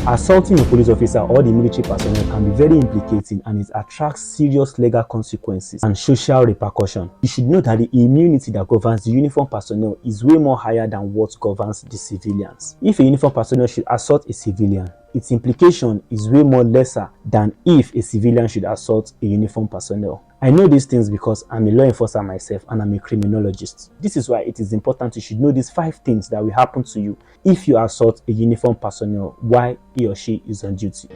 Assaulting a police officer or the military personnel can be very implicating, and it attracts serious legal consequences and social repercussion. You should know that the immunity that governs the uniformed personnel is way more higher than what governs the civilians. If a uniformed personnel should assault a civilian, its implication is way more lesser than if a civilian should assault a uniformed personnel. I know these things because I'm a law enforcer myself and I'm a criminologist. This is why it is important you should know these 5 things that will happen to you if you assault a uniformed personnel while he or she is on duty.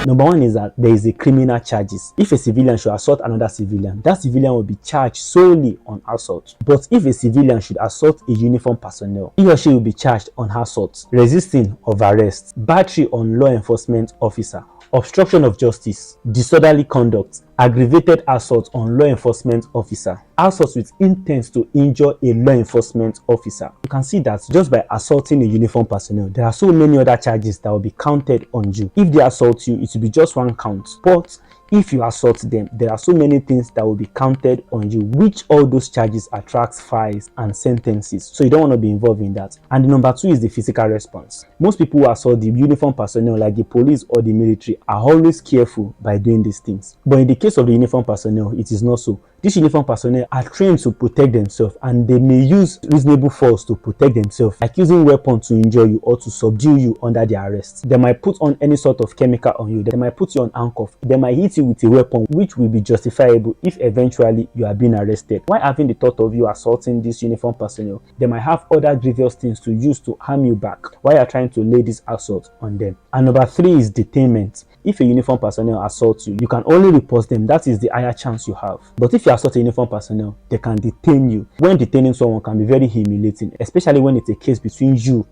Number 1 is that there is a criminal charges. If a civilian should assault another civilian, that civilian will be charged solely on assault. But if a civilian should assault a uniformed personnel, he or she will be charged on assault, resisting of arrest, battery on law enforcement officer, obstruction of justice, disorderly conduct, aggravated assault on law enforcement officer, assault with intent to injure a law enforcement officer. You can see that just by assaulting a uniformed personnel, there are so many other charges that will be counted on you. If they assault you, it will be just 1 count. But if you assault them, there are so many things that will be counted on you, which all those charges attracts fines and sentences. So you don't want to be involved in that. And number 2 is the physical response. Most people who assault the uniformed personnel, like the police or the military, are always careful by doing these things. But in the case of the uniformed personnel, it is not so. These uniformed personnel are trained to protect themselves, and they may use reasonable force to protect themselves, like using weapons to injure you or to subdue you under their arrest. They might put on any sort of chemical on you. They might put you on handcuff. They might hit you with a weapon, which will be justifiable if eventually you are being arrested. While having the thought of you assaulting this uniformed personnel, they might have other grievous things to use to harm you back while you are trying to lay this assault on them. And number 3 is detainment. If a uniformed personnel assaults you, you can only report them. That is the higher chance you have. But if you assault a uniformed personnel, they can detain you. When detaining someone can be very humiliating, especially when it's a case between you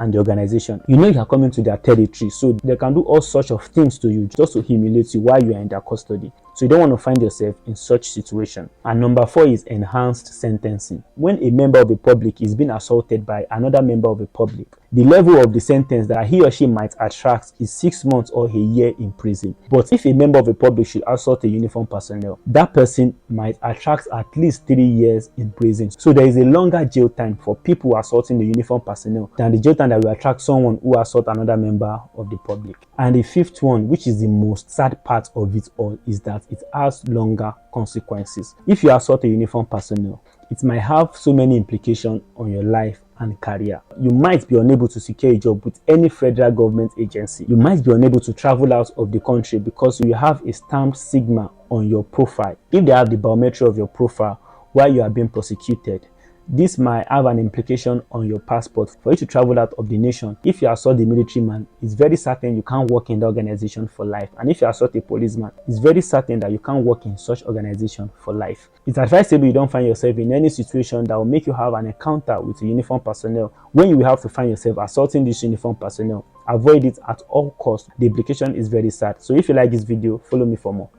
and the organization. You know you are coming to their territory, so they can do all sorts of things to you just to humiliate you while you are in their custody. So you don't want to find yourself in such situation. And number 4 is enhanced sentencing. When a member of the public is being assaulted by another member of the public, the level of the sentence that he or she might attract is 6 months or a year in prison. But if a member of the public should assault a uniformed personnel, that person might attract at least 3 years in prison. So there is a longer jail time for people assaulting the uniformed personnel than the jail time that will attract someone who assault another member of the public. And the 5th one, which is the most sad part of it all, is that it has longer consequences. If you assault a uniformed personnel, it might have so many implications on your life and career. You might be unable to secure a job with any federal government agency. You might be unable to travel out of the country because you have a stamped stigma on your profile. If they have the biometric of your profile while you are being prosecuted, this might have an implication on your passport for you to travel out of the nation. If you assault the military man, it's very certain you can't work in the organization for life. And if you assault a policeman, it's very certain that you can't work in such organization for life. It's advisable you don't find yourself in any situation that will make you have an encounter with a uniformed personnel. When you will have to find yourself assaulting this uniformed personnel, avoid it at all costs. The implication is very sad. So if you like this video, follow me for more.